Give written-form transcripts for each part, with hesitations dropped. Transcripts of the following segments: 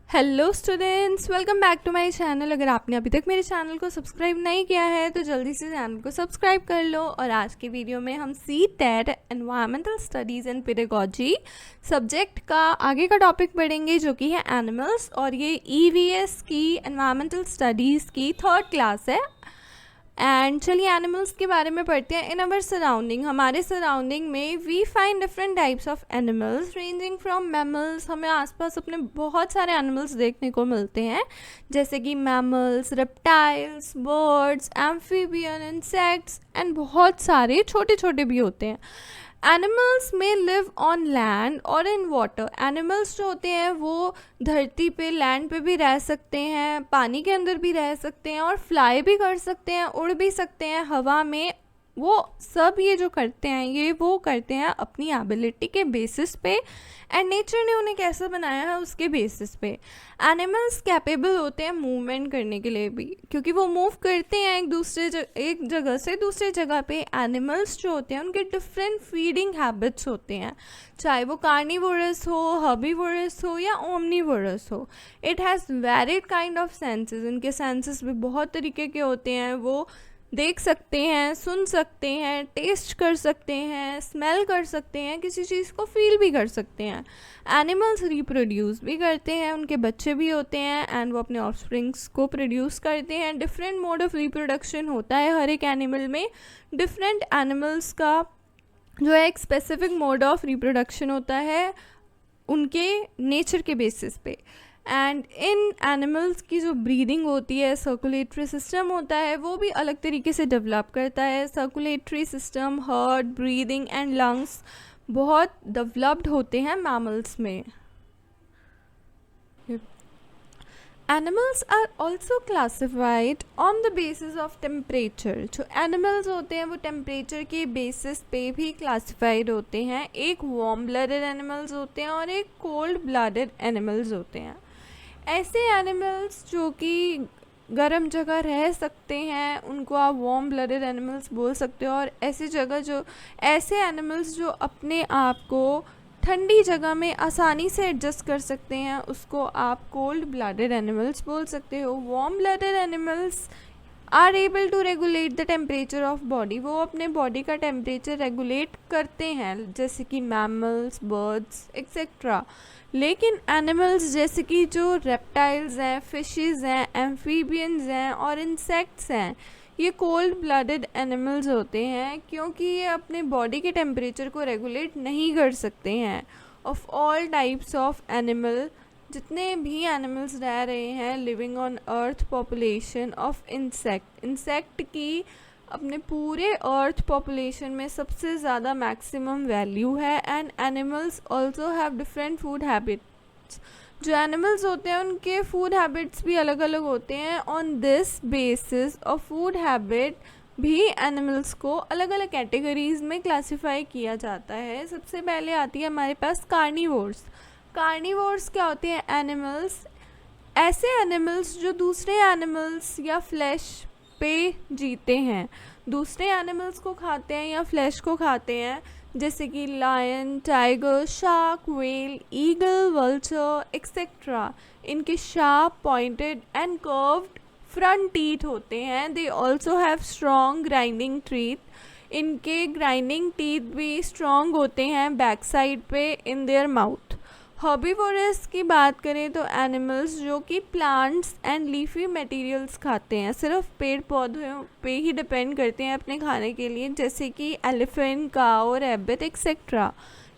Hello students, welcome back to my channel. अगर आपने अभी तक मेरे चैनल को सब्सक्राइब नहीं किया है तो जल्दी से चैनल को सब्सक्राइब कर लो। और आज के वीडियो में हम CTET environmental studies and pedagogy subject का आगे का टॉपिक पढ़ेंगे, जो कि है एनिमल्स। और ये ईवीएस की एनवायरमेंटल स्टडीज़ की थर्ड क्लास है। एंड चलिए एनिमल्स के बारे में पढ़ते हैं। इन अवर सराउंडिंग, हमारे सराउंडिंग में we find different types of animals ranging from mammals. हमें आसपास अपने बहुत सारे एनिमल्स देखने को मिलते हैं, जैसे कि mammals, reptiles, birds, amphibian, insects and बहुत सारे छोटे छोटे भी होते हैं। एनिमल्स में लिव ऑन लैंड और इन वाटर। एनिमल्स जो होते हैं वो धरती पे, लैंड पे भी रह सकते हैं, पानी के अंदर भी रह सकते हैं और फ्लाई भी कर सकते हैं, उड़ भी सकते हैं हवा में। वो सब ये जो करते हैं ये वो करते हैं अपनी एबिलिटी के बेसिस पे, एंड नेचर ने उन्हें कैसा बनाया है उसके बेसिस पे। एनिमल्स कैपेबल होते हैं मूवमेंट करने के लिए भी, क्योंकि वो मूव करते हैं एक जगह से दूसरे जगह पे। एनिमल्स जो होते हैं उनके डिफरेंट फीडिंग हैबिट्स होते हैं, चाहे वो कार्निवोरस हो, हर्बीवोरस हो या ओमनीवोरस हो। It has varied kind of senses. इनके सेंसेस भी बहुत तरीके के होते हैं। वो देख सकते हैं, सुन सकते हैं, टेस्ट कर सकते हैं, स्मेल कर सकते हैं, किसी चीज़ को फील भी कर सकते हैं। एनिमल्स रिप्रोड्यूस भी करते हैं, उनके बच्चे भी होते हैं एंड वो अपने ऑफस्प्रिंग्स को प्रोड्यूस करते हैं। डिफरेंट मोड ऑफ रिप्रोडक्शन होता है हर एक एनिमल में। डिफरेंट एनिमल्स का जो है एक स्पेसिफिक मोड ऑफ रिप्रोडक्शन होता है उनके नेचर के बेसिस पे। एंड इन एनिमल्स की जो ब्रीदिंग होती है, सर्कुलेटरी सिस्टम होता है, वो भी अलग तरीके से डेवलप करता है। Circulatory system, heart, breathing and lungs बहुत डेवलप्ड होते हैं मैमल्स में। Animals are also classified on the basis of temperature. जो एनिमल्स होते हैं वो टेम्परेचर के बेसिस पे भी क्लासिफाइड होते हैं। एक वार्म ब्लडेड एनिमल्स होते हैं और एक कोल्ड ब्लडेड एनिमल्स होते हैं। ऐसे एनिमल्स जो कि गर्म जगह रह सकते हैं उनको आप वार्म ब्लडेड एनिमल्स बोल सकते हो, और ऐसे एनिमल्स जो अपने आप को ठंडी जगह में आसानी से एडजस्ट कर सकते हैं उसको आप कोल्ड ब्लडेड एनिमल्स बोल सकते हो। Warm blooded animals are able to regulate the temperature of body. वो अपने बॉडी का टेम्परेचर रेगुलेट करते हैं, जैसे कि मैमल्स, बर्ड्स एक्सेट्रा। लेकिन एनिमल्स जैसे कि जो रेप्टाइल्स हैं, फिशेस हैं, एम्फीबियंस हैं और इंसेक्ट्स हैं, ये कोल्ड ब्लडेड एनिमल्स होते हैं, क्योंकि ये अपने बॉडी के टेम्परेचर को रेगुलेट नहीं कर सकते हैं। Of all types of animal, जितने भी एनिमल्स रह रहे हैं living on earth, population of insect की अपने पूरे अर्थ पॉपुलेशन में सबसे ज़्यादा मैक्सिमम वैल्यू है। And animals also have different food habits. जो एनिमल्स होते हैं उनके फूड हैबिट्स भी अलग अलग होते हैं। On this basis of food habit भी एनिमल्स को अलग अलग कैटेगरीज में क्लासिफाई किया जाता है। सबसे पहले आती है हमारे पास कार्निवोर्स। कार्निवोर्स क्या होते हैं? एनिमल्स, ऐसे एनिमल्स जो दूसरे एनिमल्स या फ्लैश पे जीते हैं, दूसरे एनिमल्स को खाते हैं या फ्लैश को खाते हैं, जैसे कि lion, tiger, shark, whale, eagle, vulture etcetera. इनके sharp, pointed and curved front teeth होते हैं। They also have strong grinding teeth. इनके ग्राइंडिंग टीथ भी स्ट्रॉन्ग होते हैं बैक साइड पे इन देयर माउथ। हर्बीवोरस की बात करें तो एनिमल्स जो कि प्लांट्स एंड लीफी मटेरियल्स खाते हैं, सिर्फ पेड़ पौधों पे ही डिपेंड करते हैं अपने खाने के लिए, जैसे कि एलिफेंट, काऊ, रैबिट एक्सेट्रा।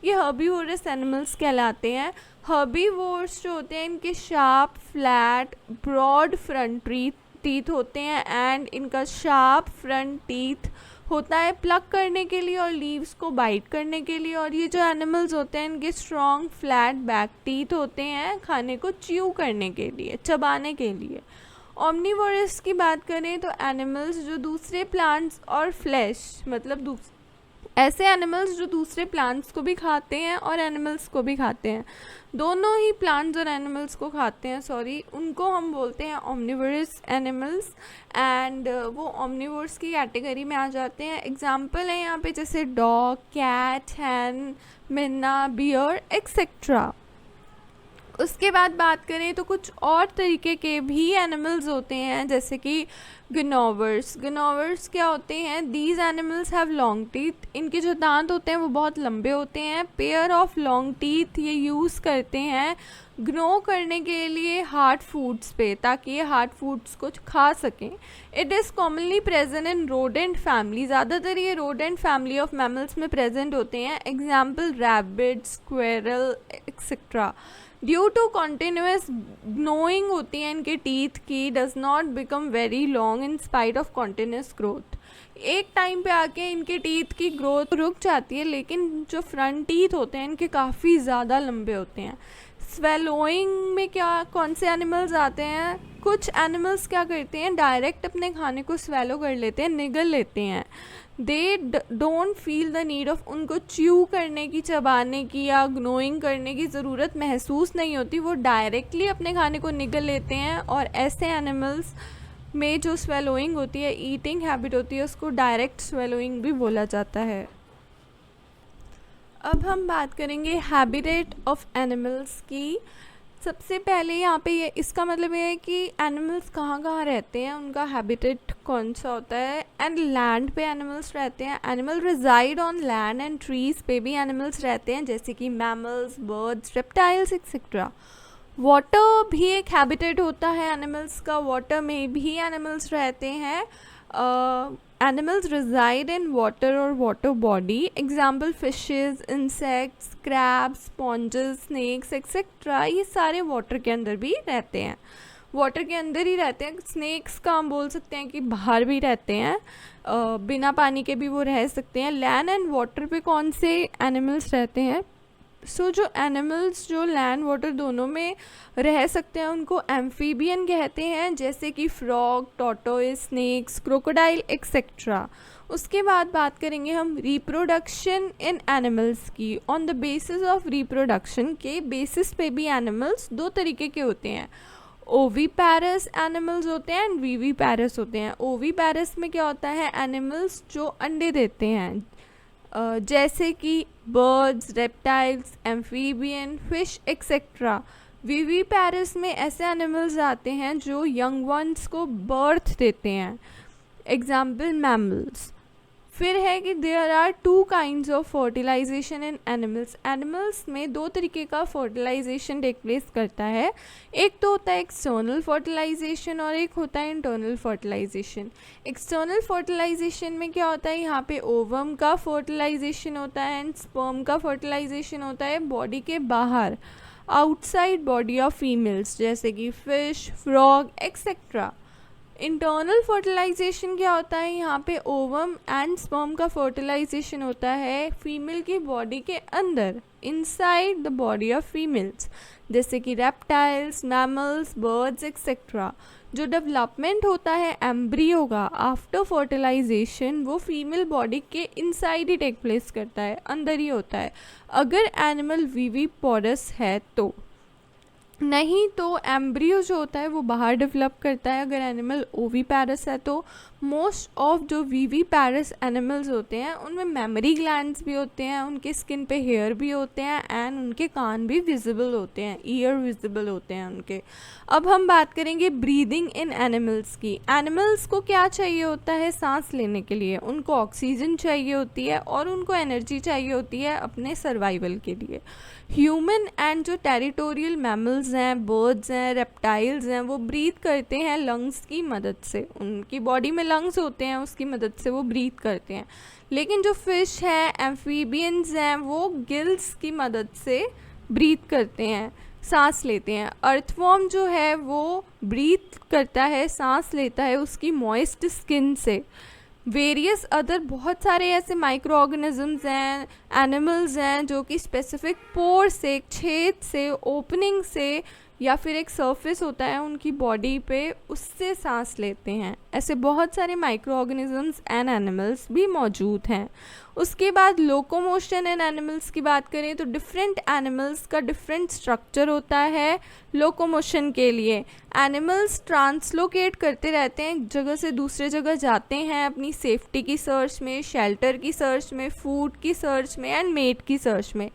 ये हर्बीवोरस एनिमल्स कहलाते हैं। हर्बीवोर्स जो होते हैं इनके sharp, flat, broad front teeth होते हैं, एंड इनका शार्प फ्रंट टीथ होता है प्लग करने के लिए और लीव्स को बाइट करने के लिए। और ये जो एनिमल्स होते हैं इनके स्ट्रॉन्ग फ्लैट बैक टीथ होते हैं खाने को च्यू करने के लिए, चबाने के लिए। ओमनीवोरस की बात करें तो एनिमल्स जो दूसरे प्लांट्स और फ्लैश, मतलब ऐसे एनिमल्स जो दूसरे प्लांट्स को भी खाते हैं और एनिमल्स को भी खाते हैं, दोनों ही प्लांट्स और एनिमल्स को खाते हैं, उनको हम बोलते हैं ओमनिवोरस एनिमल्स। एंड वो ओमनिवोर्स की कैटेगरी में आ जाते हैं। एग्जांपल है यहाँ पे जैसे डॉग, कैट, हैन, मिन्ना, बियर एक्सेट्रा। उसके बाद बात करें तो कुछ और तरीके के भी एनिमल्स होते हैं, जैसे कि गनोवर्स क्या होते हैं? These animals have long teeth, इनके जो दांत होते हैं वो बहुत लंबे होते हैं। पेयर ऑफ लॉन्ग टीथ ये यूज़ करते हैं ग्नो करने के लिए हार्ड फूड्स पे, ताकि ये हार्ड फूड्स को खा सकें। It is commonly present in rodent family, ज़्यादातर ये रोडेंट फैमिली ऑफ मैमल्स में प्रेजेंट होते हैं। Example rabbit, squirrel etcetera. Due to continuous gnawing होती है इनके टीथ की, does not become very long in spite of continuous growth. एक टाइम पे आके इनके टीथ की ग्रोथ रुक जाती है, लेकिन जो फ्रंट टीथ होते हैं इनके काफ़ी ज़्यादा लंबे होते हैं। स्वेलोइंग में क्या कौन से एनिमल्स आते हैं? कुछ एनिमल्स क्या करते हैं, डायरेक्ट अपने खाने को स्वेलो कर लेते हैं, निगल लेते हैं। They don't feel the need of, उनको च्यू करने की, चबाने की या ग्नोइंग करने की ज़रूरत महसूस नहीं होती, वो डायरेक्टली अपने खाने को निगल लेते हैं। और ऐसे एनिमल्स में जो स्वेलोइंग होती है, ईटिंग हैबिट होती है, उसको डायरेक्ट स्वेलोइंग भी बोला जाता है। अब हम बात करेंगे हैबिटेट ऑफ एनिमल्स की। सबसे पहले यहाँ पे ये इसका मतलब ये है कि एनिमल्स कहाँ कहाँ रहते हैं, उनका हैबिटेट कौन सा होता है। एंड लैंड पे एनिमल्स रहते हैं, animal reside on land and trees पे भी एनिमल्स रहते हैं, जैसे कि mammals, birds, reptiles etcetera. Water भी एक हैबिटेट होता है एनिमल्स का, वाटर में भी एनिमल्स रहते हैं। एनिमल्स रिजाइड इन वाटर और water body, example fishes, insects, crabs, sponges, snakes etcetera. ये सारे वाटर के अंदर भी रहते हैं, वाटर के अंदर ही रहते हैं। स्नेक्स का हम बोल सकते हैं कि बाहर भी रहते हैं, बिना पानी के भी वो रह सकते हैं। लैंड एंड वाटर पे कौन से एनिमल्स रहते हैं? जो एनिमल्स जो लैंड वाटर दोनों में रह सकते हैं उनको एम्फीबियन कहते हैं, जैसे कि frog, tortoise, snakes, crocodile etcetera. उसके बाद बात करेंगे हम रिप्रोडक्शन इन एनिमल्स की। On the basis of reproduction के बेसिस पे भी एनिमल्स दो तरीके के होते हैं। ओवीपैरस एनिमल्स होते हैं एंड वीवीपैरस होते हैं। ओवीपैरस में क्या होता है, एनिमल्स जो अंडे देते हैं, जैसे कि birds, reptiles, amphibian, fish etcetera. विवीपैरस में ऐसे एनिमल्स आते हैं जो यंग वंस को बर्थ देते हैं, एग्जाम्पल मैमल्स। फिर है कि there are two kinds of fertilization in animals. Animals में दो तरीके का फर्टिलाइजेशन टेक प्लेस करता है, एक तो होता है एक्सटर्नल फर्टिलाइजेशन और एक होता है इंटरनल फर्टिलाइजेशन। एक्सटर्नल फर्टिलाइजेशन में क्या होता है, यहाँ पे ओवम का फर्टिलाइजेशन होता है एंड स्पर्म का फर्टिलाइजेशन होता है बॉडी के बाहर, आउटसाइड बॉडी ऑफ फीमेल्स, जैसे कि fish, frog etcetera. Internal fertilisation क्या होता है, यहाँ पे ओवम एंड स्पर्म का फर्टिलाइजेशन होता है फीमेल की बॉडी के अंदर, inside the body of females, जैसे कि रेप्टाइल्स, मैमल्स, बर्ड्स एक्सेट्रा। जो डेवलपमेंट होता है एम्ब्रियो का आफ्टर फर्टिलाइजेशन, वो फीमेल बॉडी के इनसाइड ही टेक प्लेस करता है, अंदर ही होता है, अगर एनिमल विविपोरस है तो। नहीं तो एम्ब्रियो जो होता है वो बाहर डेवलप करता है अगर एनिमल ओवीपैरस है तो। मोस्ट ऑफ जो विविपैरस एनिमल्स होते हैं उनमें मेमोरी ग्लैंड्स भी होते हैं, उनके स्किन पे हेयर भी होते हैं एंड उनके कान भी विजिबल होते हैं, ईयर विजिबल होते हैं उनके। अब हम बात करेंगे ब्रीदिंग इन एनिमल्स की। एनिमल्स को क्या चाहिए होता है सांस लेने के लिए, उनको ऑक्सीजन चाहिए होती है और उनको एनर्जी चाहिए होती है अपने सर्वाइवल के लिए। ह्यूमन एंड जो टेरिटोरियल मैमल्स हैं, बर्ड्स हैं, रेप्टाइल्स हैं, वो ब्रीथ करते हैं लंग्स की मदद से, उनकी बॉडी में लंग्स होते हैं, उसकी मदद से वो ब्रीथ करते हैं। लेकिन जो फिश हैं, एम्फीबियंस हैं, वो गिल्स की मदद से ब्रीथ करते हैं, सांस लेते हैं। अर्थवॉर्म जो है वो ब्रीथ करता है, सांस लेता है उसकी मॉइस्ट स्किन से। वेरियस अदर बहुत सारे ऐसे माइक्रो ऑर्गेनिजम्स हैं, एनिमल्स हैं जो कि स्पेसिफिक पोर से, एक छेद से, ओपनिंग से या फिर एक सरफेस होता है उनकी बॉडी पे, उससे सांस लेते हैं। ऐसे बहुत सारे माइक्रो ऑर्गेनिजम्स एंड एनिमल्स भी मौजूद हैं। उसके बाद लोकोमोशन इन एनिमल्स की बात करें तो डिफरेंट एनिमल्स का डिफरेंट स्ट्रक्चर होता है लोकोमोशन के लिए। एनिमल्स ट्रांसलोकेट करते रहते हैं, एक जगह से दूसरे जगह जाते हैं अपनी सेफ्टी की सर्च में, शेल्टर की सर्च में, फूड की सर्च में एंड मेट की सर्च में।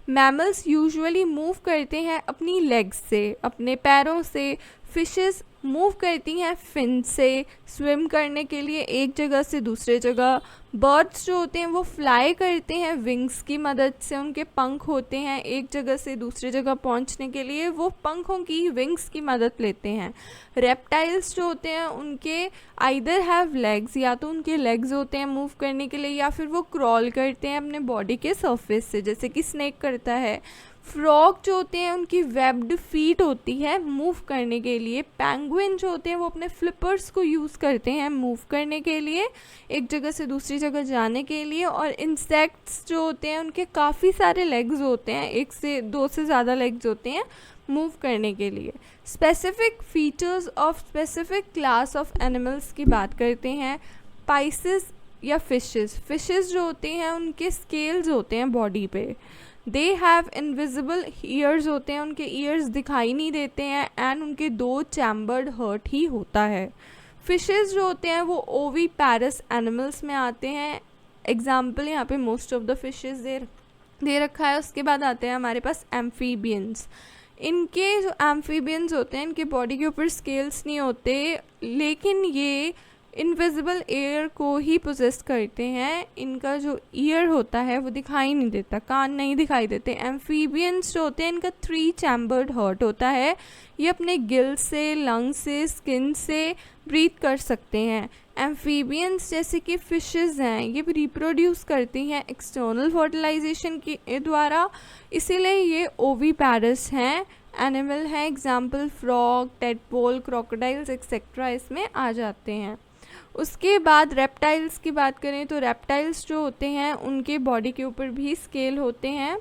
मैमल्स यूजुअली मूव करते हैं अपनी लेग्स से, अपने पैरों से। फिशेस मूव करती हैं फिन से, स्विम करने के लिए एक जगह से दूसरे जगह। बर्ड्स जो होते हैं वो फ्लाई करते हैं विंग्स की मदद से, उनके पंख होते हैं, एक जगह से दूसरी जगह पहुंचने के लिए वो पंखों की विंग्स की मदद लेते हैं। रेप्टाइल्स जो होते हैं उनके आइदर हैव लेग्स, या तो उनके लेग्स होते हैं मूव करने के लिए, या फिर वो क्रॉल करते हैं अपने बॉडी के सरफेस से, जैसे कि स्नेक करता है। फ्रॉग जो होते हैं उनकी वेब्ड फीट होती है मूव करने के लिए। पेंगुइन जो होते हैं वो अपने फ्लिपर्स को यूज़ करते हैं मूव करने के लिए, एक जगह से दूसरी जगह जाने के लिए। और इंसेक्ट्स जो होते हैं उनके काफ़ी सारे लेग्स होते हैं, एक से दो से ज़्यादा लेग्स होते हैं मूव करने के लिए। Specific features of specific class of animals की बात करते हैं। पाइसेस या फिशेस जो होते हैं उनके स्केल्स होते हैं बॉडी पे। दे हैव इनविजिबल ईयर्स होते हैं, उनके ईयर्स दिखाई नहीं देते हैं, एंड उनके 2 चैम्बर्ड हर्ट ही होता है। फिशेस जो होते हैं वो ओवी पैरस एनिमल्स में आते हैं। एग्जाम्पल यहाँ पे most of the fishes they रखा है। उसके बाद आते हैं हमारे पास एम्फीबियंस। इनके जो एम्फीबियंस होते हैं इनके बॉडी के ऊपर स्केल्स नहीं होते, लेकिन ये इनविजिबल एयर को ही पोजेस करते हैं। इनका जो ईयर होता है वो दिखाई नहीं देता, कान नहीं दिखाई देते। एम्फीबियंस जो होते हैं इनका 3 चैम्बर्ड हर्ट होता है। ये अपने गिल से, लंग से, स्किन से ब्रीथ कर सकते हैं। एम्फीबियंस जैसे कि फिशेस हैं ये रिप्रोड्यूस करती हैं एक्सटर्नल फर्टिलाइजेशन के द्वारा, इसीलिए ये ओवीपैरस हैं, एनिमल हैं। Example frog, tadpole, crocodiles etcetera इसमें आ जाते हैं। उसके बाद रेप्टाइल्स की बात करें तो रेप्टाइल्स जो होते हैं उनके बॉडी के ऊपर भी स्केल होते हैं,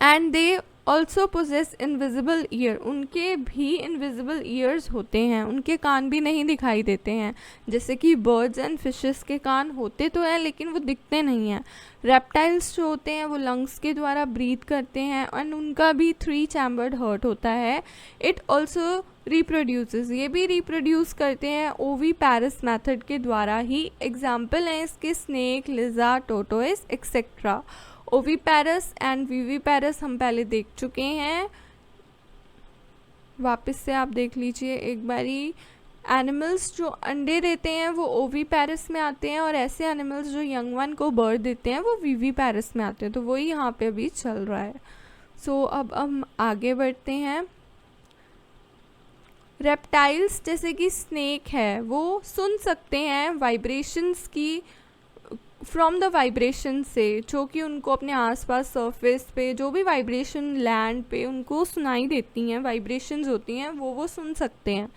and they also possess invisible ear. उनके भी इनविजिबल ईयर्स होते हैं, उनके कान भी नहीं दिखाई देते हैं, जैसे कि बर्ड्स एंड फिशेस के कान होते तो हैं लेकिन वो दिखते नहीं हैं। रेप्टाइल्स जो होते हैं वो लंग्स के द्वारा ब्रीथ करते हैं, एंड उनका भी 3 चैम्बर्ड हर्ट होता है। इट ऑल्सो रिप्रोड्यूसेस, ये भी रिप्रोड्यूस करते हैं ओवीपैरस मेथड के द्वारा ही। एग्जाम्पल हैं इसके snake, lizard, tortoise etcetera. Oviparous and viviparous हम पहले देख चुके हैं, वापस से आप देख लीजिए एक बारी। एनिमल्स जो अंडे देते हैं वो ओवीपैरस में आते हैं, और ऐसे एनिमल्स जो यंग वन को बर्थ देते हैं वो विविपैरस में आते हैं। तो वही यहाँ पे अभी चल रहा है। सो अब हम आगे बढ़ते हैं। रेप्टाइल्स जैसे कि स्नेक है वो सुन सकते हैं वाइब्रेशंस की, फ्रॉम द वाइब्रेशन से, जो कि उनको अपने आसपास सरफेस पे जो भी वाइब्रेशन लैंड पे उनको सुनाई देती हैं, वाइब्रेशंस होती हैं वो सुन सकते हैं।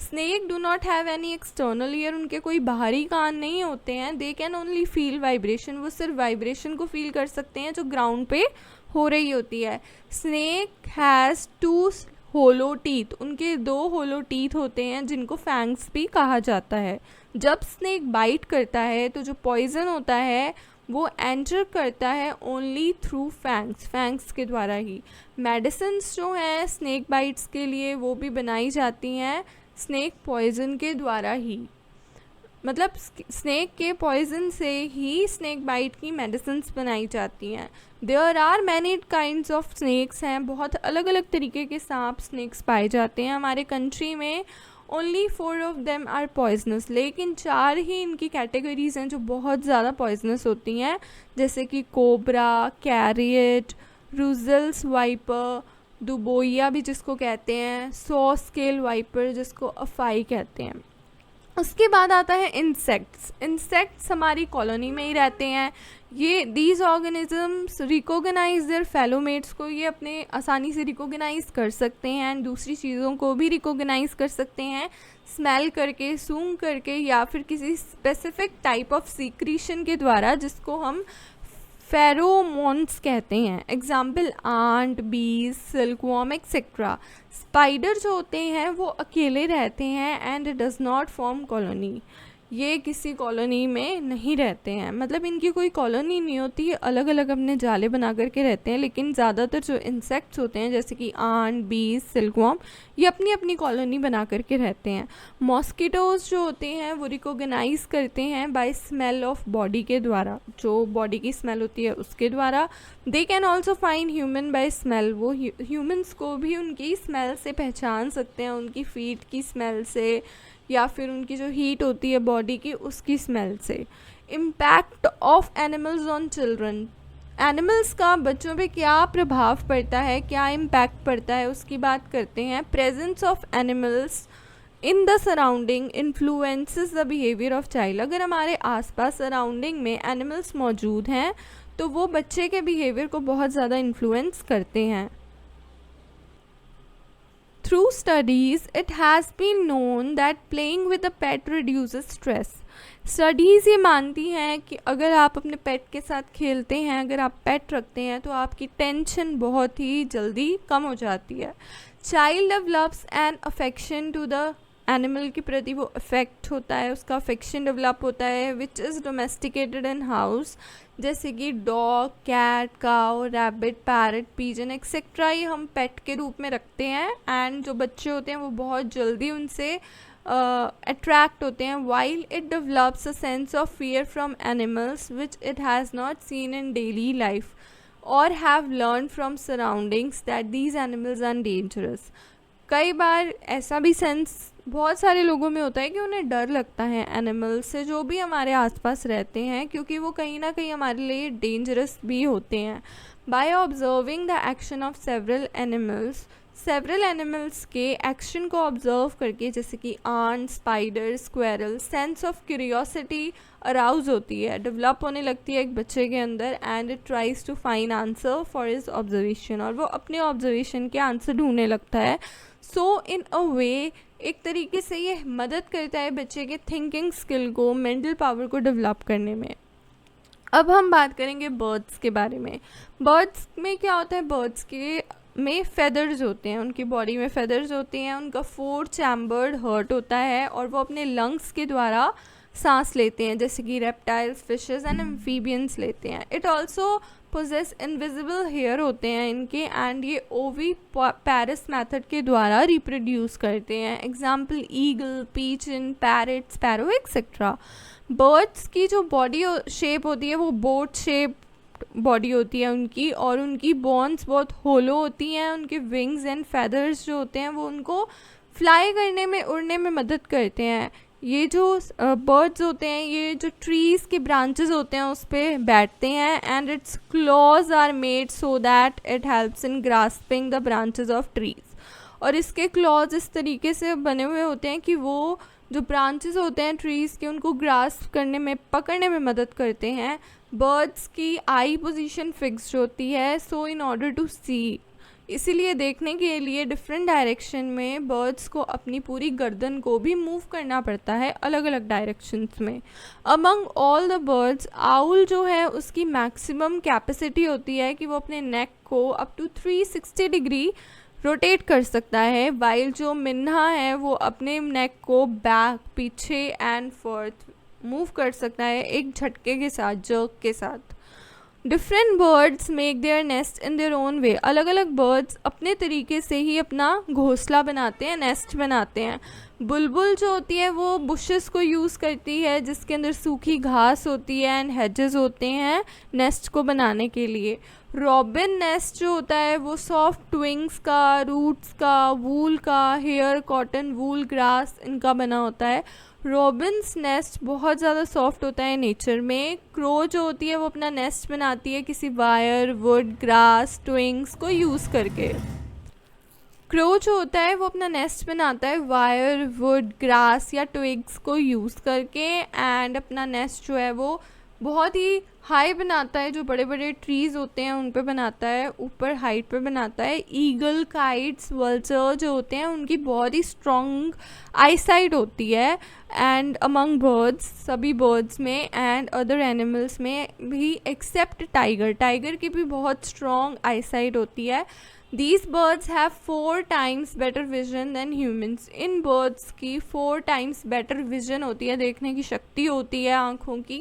Snake do not have any external ear, उनके कोई बाहरी कान नहीं होते हैं। They can only feel vibration, वो सिर्फ वाइब्रेशन को फील कर सकते हैं जो ग्राउंड पे हो रही होती है। स्नेक हैज़ 2 होलो टीथ, उनके 2 होलो टीथ होते हैं जिनको फैंग्स भी कहा जाता है। जब स्नेक बाइट करता है तो जो पॉइजन होता है वो एंटर करता है ओनली थ्रू फैंग्स के द्वारा ही। मेडिसिन्स जो हैं स्नेक बाइट्स के लिए वो भी बनाई जाती हैं स्नेक पॉइजन के द्वारा ही, मतलब स्नेक के पॉइजन से ही स्नेक बाइट की मेडिसिन्स बनाई जाती हैं। There are many kinds of snakes हैं, बहुत अलग अलग तरीके के सांप स्नेक्स पाए जाते हैं हमारे कंट्री में। Only 4 of them are poisonous, लेकिन 4 ही इनकी कैटेगरीज हैं जो बहुत ज़्यादा पॉइजनस होती हैं, जैसे कि कोबरा, कैरियट, रूजल्स वाइपर, दुबोइया भी जिसको कहते हैं, सॉ स्केल वाइपर जिसको अफाई कहते हैं। उसके बाद आता है इंसेक्ट्स हमारी कॉलोनी में ही रहते हैं। ये these organisms recognise there fellow mates को, ये अपने आसानी से रिकोगनाइज कर सकते हैं एंड दूसरी चीज़ों को भी रिकोगनाइज कर सकते हैं स्मेल करके, सूंघ करके, या फिर किसी स्पेसिफिक टाइप ऑफ सीक्रीशन के द्वारा जिसको हम फेरोमोन्स कहते हैं। एग्जाम्पल आंट, बीज, सिल्कवॉर्म एक्सेट्रा। स्पाइडर जो होते हैं वो अकेले रहते हैं and does not form colony. ये किसी कॉलोनी में नहीं रहते हैं, मतलब इनकी कोई कॉलोनी नहीं होती, ये अलग अलग अपने जाले बना करके रहते हैं। लेकिन ज़्यादातर जो इंसेक्ट्स होते हैं जैसे कि आंट, बीज, सिल्कवॉर्म, ये अपनी अपनी कॉलोनी बना करके रहते हैं। मॉस्किटोज़ जो होते हैं वो रिकॉग्नाइज करते हैं बाय स्मेल ऑफ बॉडी के द्वारा, जो बॉडी की स्मेल होती है उसके द्वारा। They can also find human by smell, वो ह्यूमन्स को भी उनकी स्मेल से पहचान सकते हैं, उनकी फीट की स्मेल से या फिर उनकी जो हीट होती है बॉडी की उसकी स्मेल से। Impact of animals on children, animals का बच्चों पे क्या प्रभाव पड़ता है, क्या इम्पैक्ट पड़ता है, उसकी बात करते हैं। Presence of animals in the surrounding influences the behaviour of child, अगर हमारे आसपास सराउंडिंग में एनिमल्स मौजूद हैं तो वो बच्चे के बिहेवियर को बहुत ज़्यादा इन्फ्लुएंस करते हैं। Through studies, it has been known that playing with a pet reduces stress. Studies ये मानती हैं कि अगर आप अपने पेट के साथ खेलते हैं, अगर आप पेट रखते हैं तो आपकी टेंशन बहुत ही जल्दी कम हो जाती है। Child develops an affection to the animal के प्रति वो अफेक्ट होता है, उसका अफेक्शन डेवलप होता है, which is domesticated in house, जैसे कि dog, cat, cow, rabbit, parrot, pigeon etcetera, ये हम पेट के रूप में रखते हैं। एंड जो बच्चे होते हैं वो बहुत जल्दी उनसे अट्रैक्ट होते हैं। While it develops a sense of fear from animals which it has not seen in daily life और have learn from surroundings that these animals are dangerous. कई बार ऐसा भी सेंस बहुत सारे लोगों में होता है कि उन्हें डर लगता है एनिमल से, जो भी हमारे आसपास रहते हैं, क्योंकि वो कहीं ना कहीं हमारे लिए डेंजरस भी होते हैं। By observing the action of several animals के एक्शन को ऑब्जर्व करके, जैसे कि ant, spider, squirrel, sense of curiosity arouse होती है, डेवलप होने लगती है एक बच्चे के अंदर। And it tries to find answer for his observation, और वो अपने ऑब्जर्वेशन के आंसर ढूंढने लगता है। सो इन अ वे एक तरीके से ये मदद करता है बच्चे के थिंकिंग स्किल को, मेंटल पावर को डेवलप करने में। अब हम बात करेंगे बर्ड्स के बारे में। बर्ड्स में क्या होता है, बर्ड्स के में फेदर्स होते हैं, उनकी बॉडी में फेदर्स होते हैं, उनका 4 चैम्बर्ड हर्ट होता है और वो अपने लंग्स के द्वारा सांस लेते हैं, जैसे कि रेप्टाइल्स, फिशेस एंड एम्फीबियंस लेते हैं। It also possess invisible hair होते हैं इनके, एंड ये ओवी पैरिस मेथड के द्वारा रिप्रोड्यूस करते हैं। Example eagle, pigeon, parrot, sparrow etcetera. Birds की जो बॉडी शेप होती है वो बोट शेप बॉडी होती है उनकी, और उनकी बोन्स बहुत होलो होती हैं। उनके विंग्स एंड फेदर्स जो होते हैं वो उनको फ्लाई करने में, उड़ने में मदद करते हैं। ये जो बर्ड्स होते हैं ये जो ट्रीज़ के ब्रांचेस होते हैं उस पर बैठते हैं, and its claws are made so that it helps in grasping the branches of trees. और इसके क्लॉज इस तरीके से बने हुए होते हैं कि वो जो ब्रांचेस होते हैं ट्रीज़ के उनको ग्रास्प करने में, पकड़ने में मदद करते हैं। बर्ड्स की आई पोजीशन फिक्स्ड होती है, सो इन ऑर्डर टू सी, इसीलिए देखने के लिए डिफरेंट डायरेक्शन में बर्ड्स को अपनी पूरी गर्दन को भी मूव करना पड़ता है अलग अलग डायरेक्शंस में। Among all the birds, owl जो है उसकी मैक्सिमम कैपेसिटी होती है कि वो अपने नेक को अप टू 360 डिग्री रोटेट कर सकता है, वाइल जो मिन्हा है वो अपने नेक को बैक, पीछे एंड फोर्थ मूव कर सकता है एक झटके के साथ, जर्क के साथ। Different birds make their nest in their own way, अलग अलग बर्ड्स अपने तरीके से ही अपना घोंसला बनाते हैं, नेस्ट बनाते हैं। बुलबुल जो होती है वो बुशेस को यूज़ करती है जिसके अंदर सूखी घास होती है एंड हेजेस होते हैं नेस्ट को बनाने के लिए। रॉबिन नेस्ट जो होता है वो सॉफ्ट ट्विंग्स का, रूट्स का, वूल का, हेयर, कॉटन, वूल, ग्रास इनका बना होता है। रॉबिन्स नेस्ट बहुत ज़्यादा सॉफ्ट होता है नेचर में। क्रो जो होती है वो अपना नेस्ट बनाती है किसी वायर, वुड, ग्रास, ट्विंग्स को यूज़ करके। क्रो जो होता है वो अपना नेस्ट बनाता है वायर, वुड, ग्रास या ट्विग्स को यूज़ करके, एंड अपना नेस्ट जो है वो बहुत ही हाई बनाता है, जो बड़े बड़े ट्रीज़ होते हैं उन पे बनाता है, ऊपर हाइट पे बनाता है। ईगल, काइट्स, वल्चर जो होते हैं उनकी बहुत ही स्ट्रॉन्ग आईसाइट होती है, एंड अमंग बर्ड्स, सभी बर्ड्स में एंड अदर एनिमल्स में भी एक्सेप्ट टाइगर, टाइगर की भी बहुत स्ट्रॉन्ग आईसाइट होती है। These birds have 4 times better vision than humans. In birds की 4 times better vision होती है, देखने की शक्ति होती है आँखों की,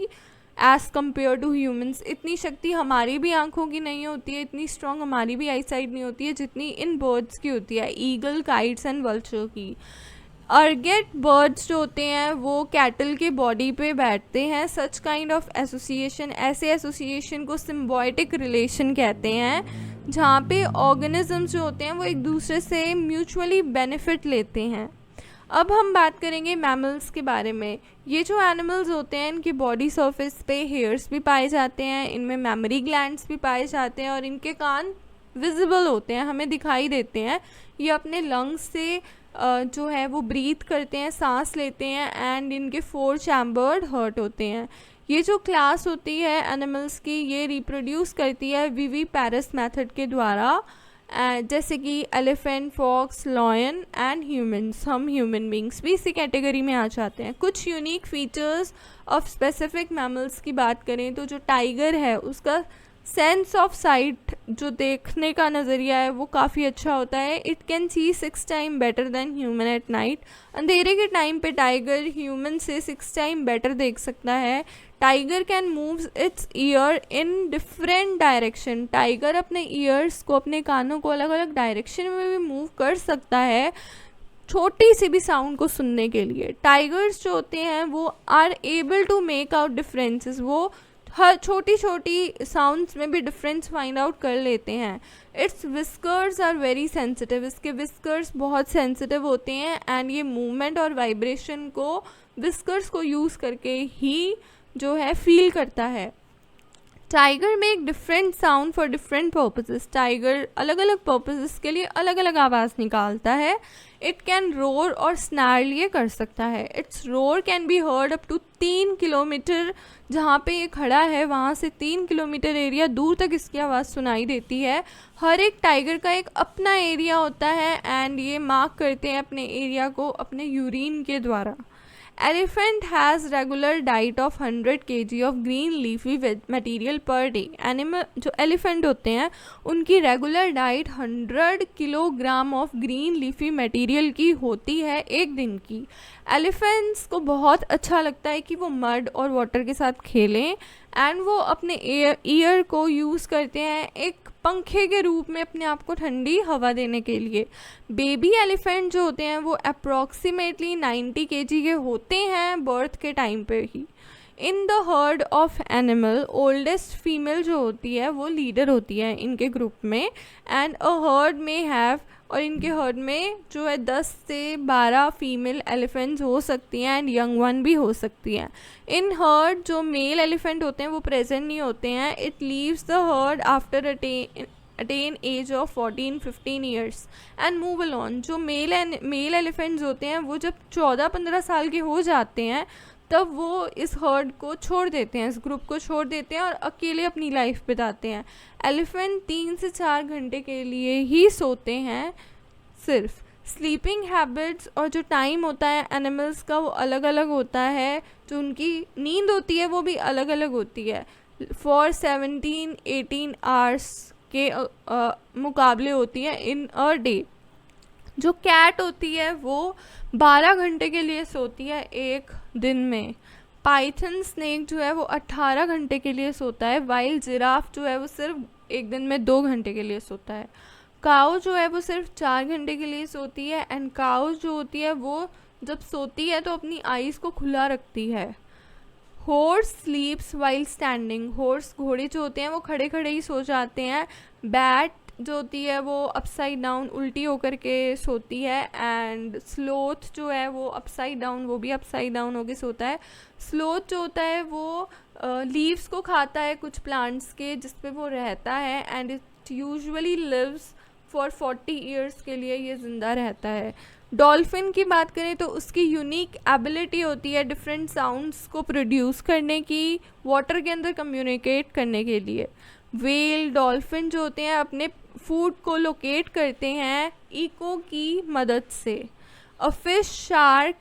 एज़ कम्पेयर टू ह्यूमन्स। इतनी शक्ति हमारी भी आँखों की नहीं होती है, इतनी स्ट्रॉन्ग हमारी भी आई साइड नहीं होती है जितनी इन बर्ड्स की होती है, ईगल, काइट्स एंड वल्चर की। अर्गेट बर्ड्स जो होते हैं वो कैटल के बॉडी पे बैठते हैं। सच काइंड ऑफ एसोसिएशन, ऐसे एसोसिएशन को सिम्बायोटिक रिलेशन कहते हैं, जहाँ पे ऑर्गेनिजम्स जो होते हैं वो एक दूसरे से म्यूचुअली बेनिफिट लेते हैं। अब हम बात करेंगे मैमल्स के बारे में। ये जो एनिमल्स होते हैं इनकी बॉडी सरफेस पे हेयर्स भी पाए जाते हैं, इनमें मेमोरी ग्लैंड्स भी पाए जाते हैं और इनके कान विजिबल होते हैं, हमें दिखाई देते हैं। ये अपने लंग्स से जो है वो ब्रीथ करते हैं, सांस लेते हैं, एंड इनके 4 चैम्बर्ड हर्ट होते हैं। ये जो क्लास होती है एनिमल्स की, ये रिप्रोड्यूस करती है विविपेरस मेथड के द्वारा, जैसे कि elephant, fox, lion and humans. हम ह्यूमन बींग्स भी इसी कैटेगरी में आ जाते हैं। कुछ unique features of specific mammals की बात करें तो जो टाइगर है उसका सेंस ऑफ साइट, जो देखने का नज़रिया है वो काफ़ी अच्छा होता है। It can see 6 time better than human at night. अंधेरे के टाइम पे टाइगर ह्यूमन से 6 टाइम बेटर देख सकता है। Tiger can move it's year in different direction. Tiger अपने ईयर्स को, अपने कानों को अलग अलग डायरेक्शन में भी मूव कर सकता है छोटी सी भी साउंड को सुनने के लिए। टाइगर्स जो होते हैं वो are able to make out differences, वो हर छोटी छोटी साउंड्स में भी डिफरेंस फाइंड आउट कर लेते हैं। Its whiskers are very sensitive, इसके विस्कर्स बहुत सेंसिटिव होते हैं, एंड ये मूवमेंट और वाइब्रेशन को विस्कर्स को यूज़ करके ही जो है फील करता है। टाइगर में एक different sound for different purposes. Tiger अलग अलग पर्पसेस के लिए अलग अलग आवाज़ निकालता है। इट कैन रोर और स्नैर्ल ये कर सकता है। Its roar can be heard up to 3 kilometre, जहाँ पे ये खड़ा है वहाँ से 3 किलोमीटर एरिया दूर तक इसकी आवाज़ सुनाई देती है। हर एक टाइगर का एक अपना एरिया होता है, एंड ये मार्क करते हैं अपने एरिया को अपने यूरिन के द्वारा। Elephant has regular diet of 100 kg of green leafy material per day. Animal जो एलिफेंट होते हैं उनकी regular diet 100 kilogram of green leafy material की होती है एक दिन की। एलिफेंट्स को बहुत अच्छा लगता है कि वो मड और वाटर के साथ खेलें, एंड वो अपने ईयर को यूज़ करते हैं एक पंखे के रूप में अपने आप को ठंडी हवा देने के लिए। बेबी एलिफेंट जो होते हैं वो अप्रॉक्सीमेटली 90 kg के होते हैं बर्थ के टाइम पे ही। In the herd of animal, oldest female जो होती है वो लीडर होती है इनके ग्रुप में, एंड अ हर्ड में हैव, और इनके हर्ड में जो है 10 से 12 फीमेल एलिफेंट्स हो सकती हैं, एंड यंग वन भी हो सकती हैं। इन हर्ड जो मेल एलिफेंट होते हैं वो प्रेजेंट नहीं होते हैं। It leaves the herd after attain age of 14-15 years and move alone. जो मेल एलिफेंट्स होते हैं वो जब 14-15 साल के हो जाते हैं तब वो इस हर्ड को छोड़ देते हैं, इस ग्रुप को छोड़ देते हैं और अकेले अपनी लाइफ बिताते हैं। एलिफेंट 3 से 4 घंटे के लिए ही सोते हैं सिर्फ। स्लीपिंग हैबिट्स और जो टाइम होता है एनिमल्स का वो अलग अलग होता है, जो उनकी नींद होती है वो भी अलग अलग होती है। फॉर 17-18 आवर्स के मुकाबले होती है इन अ डे। जो कैट होती है वो 12 घंटे के लिए सोती है एक दिन में। पाइथन स्नेक जो है वो 18 घंटे के लिए सोता है, वाइल जिराफ जो है वो सिर्फ एक दिन में 2 घंटे के लिए सोता है। काऊ जो है वो सिर्फ 4 घंटे के लिए सोती है, एंड काऊ जो होती है वो जब सोती है तो अपनी आईज़ को खुला रखती है। हॉर्स स्लीप्स वाइल स्टैंडिंग, हॉर्स घोड़े जो होते हैं वो खड़े खड़े ही सो जाते हैं। बैट जो होती है वो अपसाइड डाउन उल्टी होकर के सोती है, एंड स्लोथ जो है वो अपसाइड डाउन, वो भी अपसाइड डाउन होकर सोता है। स्लोथ जो होता है वो लीव्स को खाता है कुछ प्लांट्स के जिस पे वो रहता है, and it usually lives for 40 years के लिए ये ज़िंदा रहता है। डॉल्फिन की बात करें तो उसकी यूनिक एबिलिटी होती है डिफरेंट साउंड्स को प्रोड्यूस करने की, वाटर के अंदर कम्युनिकेट करने के लिए। वेल, डॉल्फिन जो होते हैं अपने फूड को लोकेट करते हैं इको की मदद से। अ फिश शार्क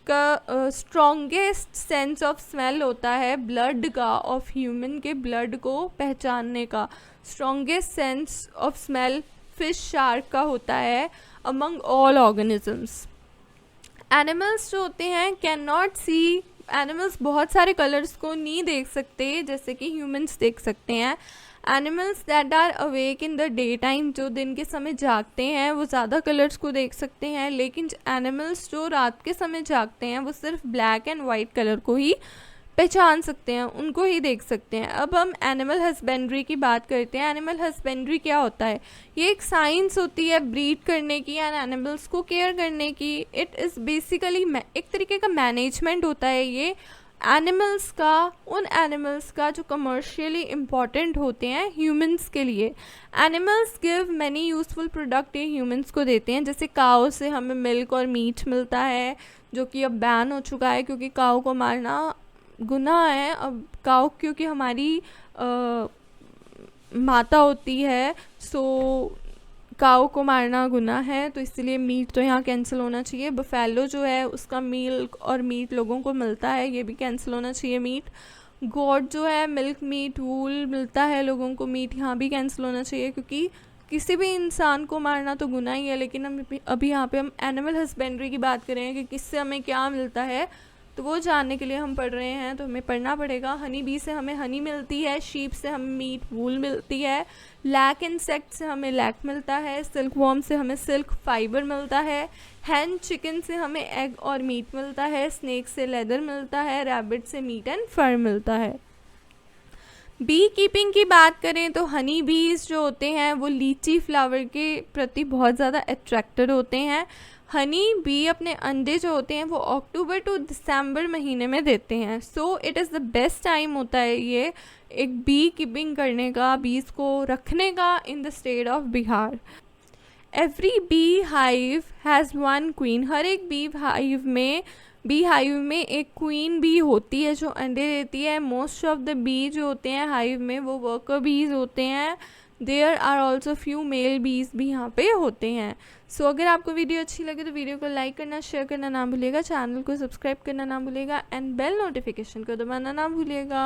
का स्ट्रॉन्गेस्ट सेंस ऑफ स्मेल होता है ब्लड का, ऑफ ह्यूमन के ब्लड को पहचानने का। Strongest sense of smell fish shark का होता है अमंग ऑल ऑर्गेनिजम्स। एनिमल्स जो होते हैं कैन नॉट सी, एनिमल्स बहुत सारे कलर्स को नहीं देख सकते जैसे कि ह्यूमंस देख सकते हैं। Animals that are awake in the day time, जो दिन के समय जागते हैं वो ज़्यादा कलर्स को देख सकते हैं, लेकिन एनिमल्स जो रात के समय जागते हैं वो सिर्फ ब्लैक एंड वाइट कलर को ही पहचान सकते हैं, उनको ही देख सकते हैं। अब हम एनिमल हस्बेंड्री की बात करते हैं। एनिमल हस्बेंड्री क्या होता है? ये एक साइंस होती है ब्रीड करने की एंड एनिमल्स को केयर करने की। इट इज़ बेसिकली एक तरीके का मैनेजमेंट होता है ये एनिमल्स का, उन एनिमल्स का जो कमर्शियली इम्पॉर्टेंट होते हैं ह्यूमंस के लिए। Animals give many useful product ये ह्यूमंस को देते हैं, जैसे काऊ से हमें मिल्क और मीट मिलता है जो कि अब बैन हो चुका है क्योंकि काऊ को मारना गुनाह है। अब काऊ क्योंकि हमारी माता होती है, सो काऊ को मारना गुनाह है, तो इसलिए मीट तो यहाँ कैंसिल होना चाहिए। बफेलो जो है उसका मिल्क और मीट लोगों को मिलता है, ये भी कैंसिल होना चाहिए मीट। गोट जो है मिल्क मीट वूल मिलता है लोगों को, मीट यहाँ भी कैंसिल होना चाहिए क्योंकि किसी भी इंसान को मारना तो गुनाह ही है। लेकिन हम अभी यहाँ पे हम एनिमल हस्बेंड्री की बात कर रहे हैं कि किससे हमें क्या मिलता है, तो वो जानने के लिए हम पढ़ रहे हैं, तो हमें पढ़ना पड़ेगा। हनी बी से हमें हनी मिलती है, शीप से हमें मीट वूल मिलती है, लैक इंसेक्ट से हमें लैक मिलता है, सिल्क वॉर्म से हमें सिल्क फाइबर मिलता है, हैन चिकन से हमें एग और मीट मिलता है, स्नेक से लेदर मिलता है, रैबिट से मीट एंड फर मिलता है। बी कीपिंग की बात करें तो हनी बीज जो होते हैं वो लीची फ्लावर के प्रति बहुत ज़्यादा अट्रैक्टेड होते हैं। हनी बी अपने अंडे जो होते हैं वो अक्टूबर टू दिसंबर महीने में देते हैं, so it is the best time होता है ये एक बी कीपिंग करने का, बीज को रखने का in the state of Bihar. Every bee hive has one queen, हर एक बी हाइव में एक क्वीन बी होती है जो अंडे देती है। मोस्ट ऑफ द बी जो होते हैं हाइव में वो वर्कर बीज होते हैं। There are also few male bees भी यहाँ पे होते हैं। सो अगर आपको वीडियो अच्छी लगे तो वीडियो को लाइक करना, शेयर करना ना भूलिएगा, चैनल को सब्सक्राइब करना ना भूलिएगा एंड बेल नोटिफिकेशन को दबाना ना भूलिएगा।